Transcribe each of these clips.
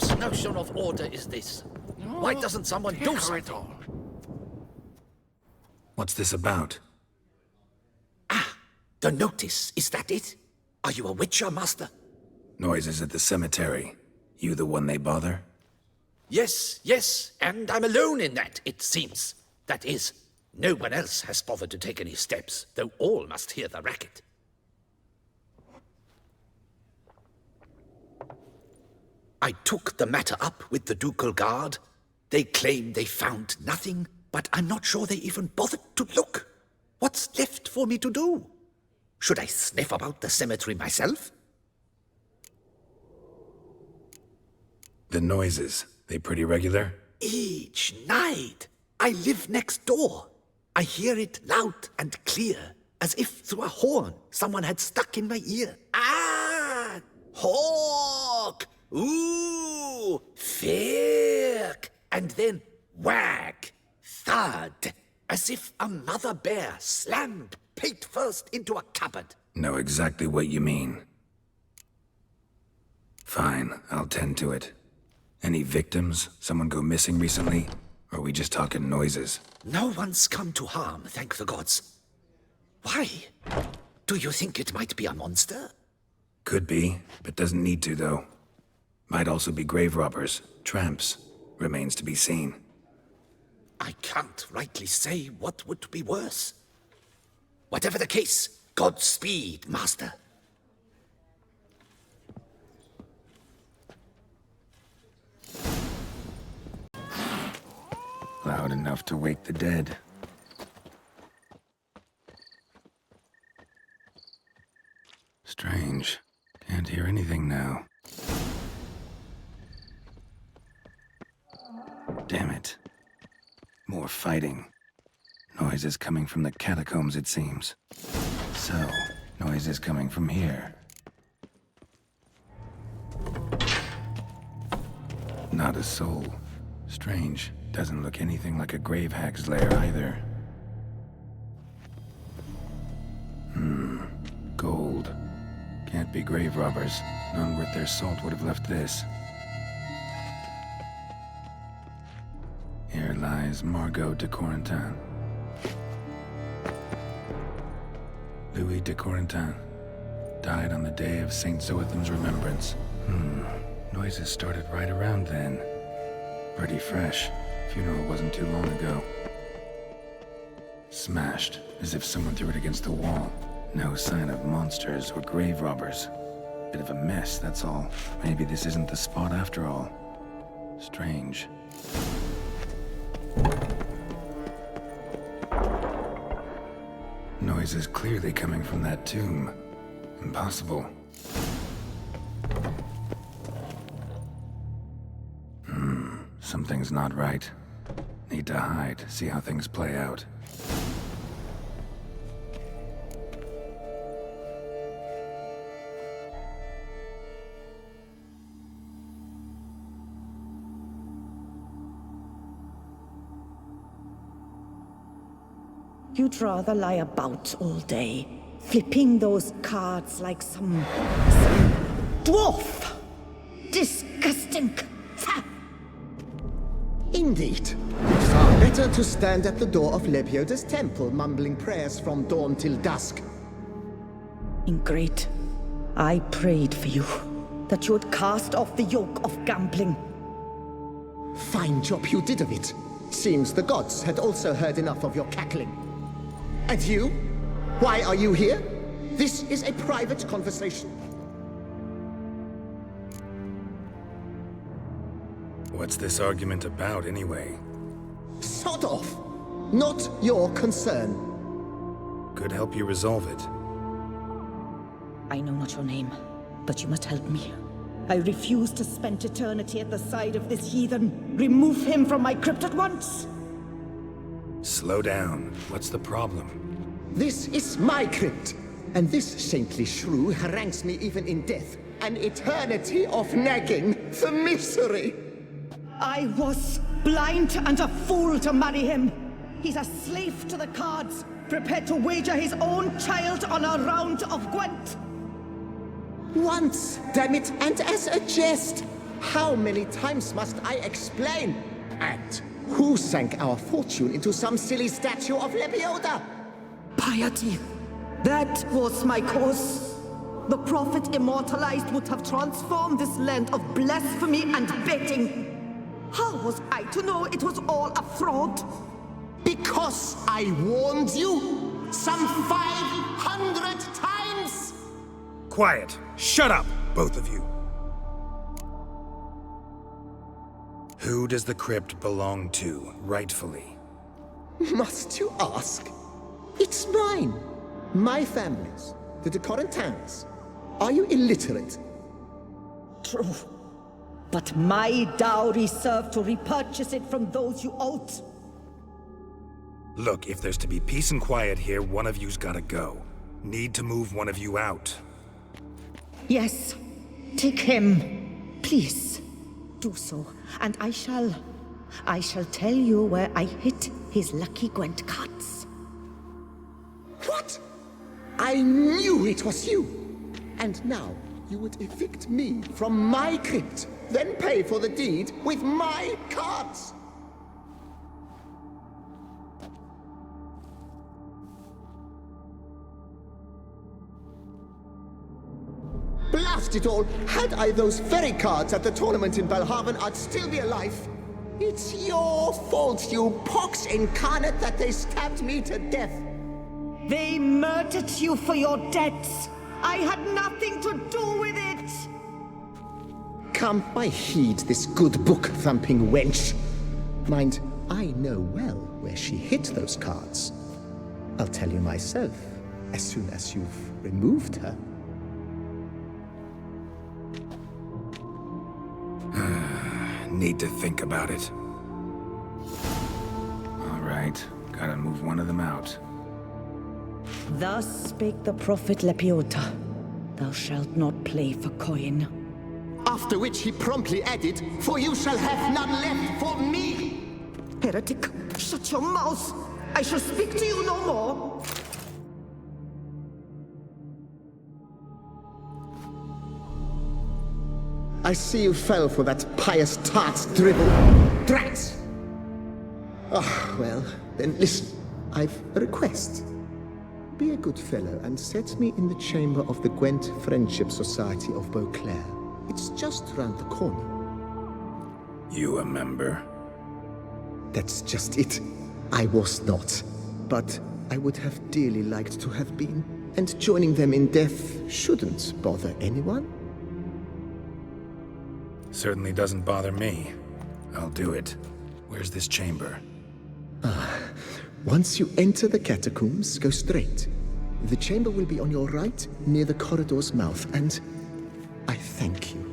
Whose notion of order is this? Why doesn't someone do something? What's this about? Ah, the notice. Is that it? Are you a witcher, Master? Noises at the cemetery. You the one they bother? Yes, and I'm alone in that, it seems. That is, no one else has bothered to take any steps, though all must hear the racket. I took the matter up with the ducal guard. They claim they found nothing, but I'm not sure they even bothered to look. What's left for me to do? Should I sniff about the cemetery myself? The noises, they pretty regular? Each night. I live next door. I hear it loud and clear, as if through a horn someone had stuck in my ear. Ah! Hawk! Ooh! Firk! And then whack! Thud! As if a mother bear slammed pate first into a cupboard. Know exactly what you mean. Fine, I'll tend to it. Any victims? Someone go missing recently? Or are we just talking noises? No one's come to harm, thank the gods. Why? Do you think it might be a monster? Could be, but doesn't need to, though. Might also be grave robbers, tramps. Remains to be seen. I can't rightly say what would be worse. Whatever the case, Godspeed, Master. Loud enough to wake the dead. Strange. Can't hear anything now. Damn it. More fighting. Noises coming from the catacombs, it seems. So, noises coming from here. Not a soul. Strange. Doesn't look anything like a grave hag's lair either. Gold. Can't be grave robbers. None worth their salt would have left this. Here lies Margot de Corentin. Louis de Corentin. Died on the day of Saint Zoetham's remembrance. Noises started right around then. Pretty fresh. Funeral wasn't too long ago. Smashed, as if someone threw it against the wall. No sign of monsters or grave robbers. Bit of a mess, that's all. Maybe this isn't the spot after all. Strange. Noises clearly coming from that tomb. Impossible. Something's not right. Need to hide, see how things play out. You'd rather lie about all day, flipping those cards like some dwarf. Disgusting. Indeed. Far better to stand at the door of Lebioda's temple, mumbling prayers from dawn till dusk. Ingrate, I prayed for you, that you would cast off the yoke of gambling. Fine job you did of it. Seems the gods had also heard enough of your cackling. And you? Why are you here? This is a private conversation. What's this argument about, anyway? Sod off! Not your concern. Could help you resolve it. I know not your name, but you must help me. I refuse to spend eternity at the side of this heathen. Remove him from my crypt at once! Slow down. What's the problem? This is my crypt, and this saintly shrew harangues me even in death. An eternity of nagging, the misery! I was blind and a fool to marry him. He's a slave to the cards, prepared to wager his own child on a round of Gwent. Once, damn it, and as a jest. how many times must I explain? And who sank our fortune into some silly statue of Lebioda? Piety. That was my cause. The prophet immortalized would have transformed this land of blasphemy and betting. How was I to know it was all a fraud? Because I warned you some 500 times! Quiet. Shut up, both of you. Who does the crypt belong to, rightfully? Must you ask? It's mine. My family's. The de Corentins. Are you illiterate? True. But my dowry served to repurchase it from those you owed. Look, if there's to be peace and quiet here, one of you's gotta go. Need to move one of you out. Yes. Take him. Please. Do so. And I shall tell you where I hid his lucky Gwent cards. What? I knew it was you! And now you would evict me from my crypt, then pay for the deed with my cards! Blast it all! Had I those very cards at the tournament in Belhaven, I'd still be alive. It's your fault, you pox incarnate, that they stabbed me to death. They murdered you for your debts. I had nothing to do with it. Come, I heed this good book-thumping wench. Mind, I know well where she hid those cards. I'll tell you myself, as soon as you've removed her. Need to think about it. All right, gotta move one of them out. Thus spake the prophet Lepiota. Thou shalt not play for coin. After which he promptly added, "For you shall have none left for me!" Heretic, shut your mouth! I shall speak to you no more! I see you fell for that pious tart's dribble. Drats! Ah, well, then listen. I've a request. Be a good fellow and set me in the chamber of the Gwent Friendship Society of Beauclair. It's just round the corner. You a member? That's just it. I was not. But I would have dearly liked to have been. And joining them in death shouldn't bother anyone. Certainly doesn't bother me. I'll do it. Where's this chamber? Once you enter the catacombs, go straight. The chamber will be on your right, near the corridor's mouth, and I thank you.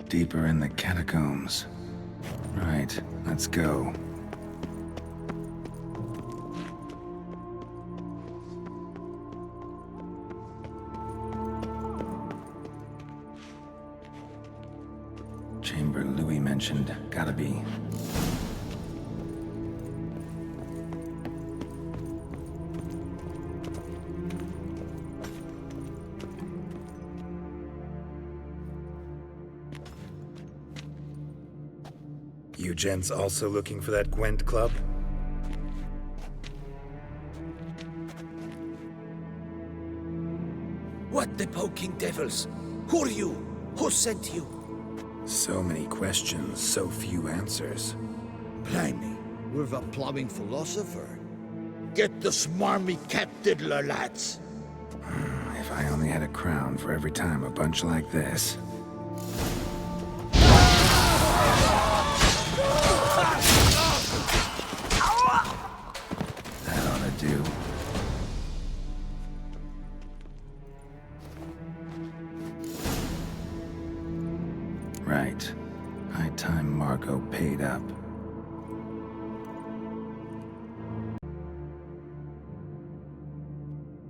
Deeper in the catacombs. Right, let's go. Chamber Louis mentioned. Gotta be. You gents also looking for that Gwent club? What the poking devils? Who are you? Who sent you? So many questions, so few answers. Blimey, we're the plumbing philosopher. Get the smarmy cat diddler, lads. If I only had a crown for every time a bunch like this. That ought to do. Right. High time Margot paid up.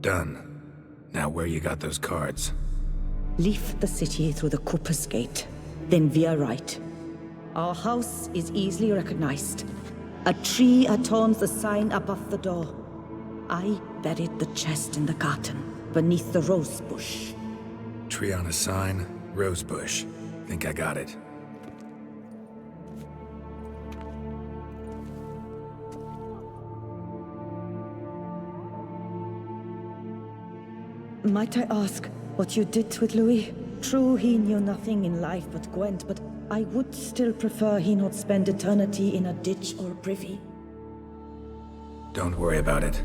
Done. Now where you got those cards? Leave the city through the Cooper's Gate, then veer right. Our house is easily recognized. A tree adorns the sign above the door. I buried the chest in the garden, beneath the rose bush. Tree on a sign, rose bush. Think I got it. Might I ask what you did with Louis? True, he knew nothing in life but Gwent, but I would still prefer he not spend eternity in a ditch or privy. Don't worry about it.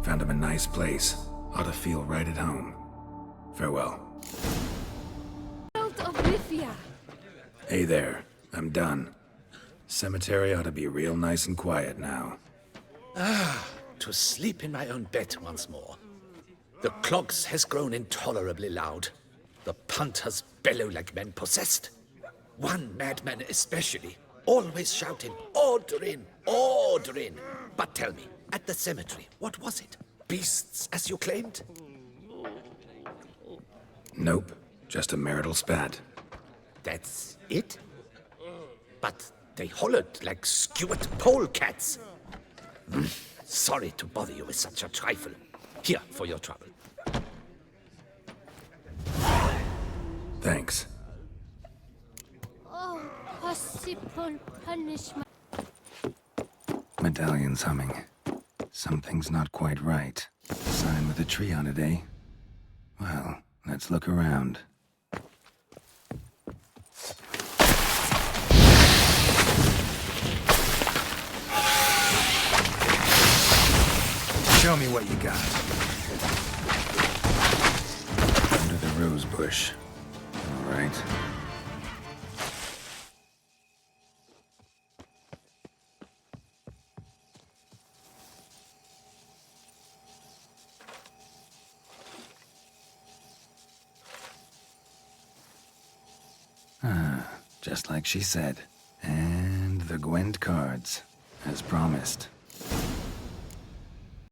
Found him a nice place. Ought to feel right at home. Farewell. Out of Lithia. Hey there. I'm done. Cemetery ought to be real nice and quiet now. To sleep in my own bed once more. The clogs has grown intolerably loud. The punters bellow like men possessed. One madman especially, always shouting, "Order in! Order in!" But tell me, at the cemetery, what was it? Beasts, as you claimed? Nope. Just a marital spat. That's it? But they hollered like skewered polecats. Sorry to bother you with such a trifle. Here, for your trouble. Thanks. Oh, possible punishment. Medallion's humming. Something's not quite right. Sign with a tree on it, eh? Well, let's look around. Show me what you got. Under the rose bush. All right. Just like she said. And the Gwent cards, as promised.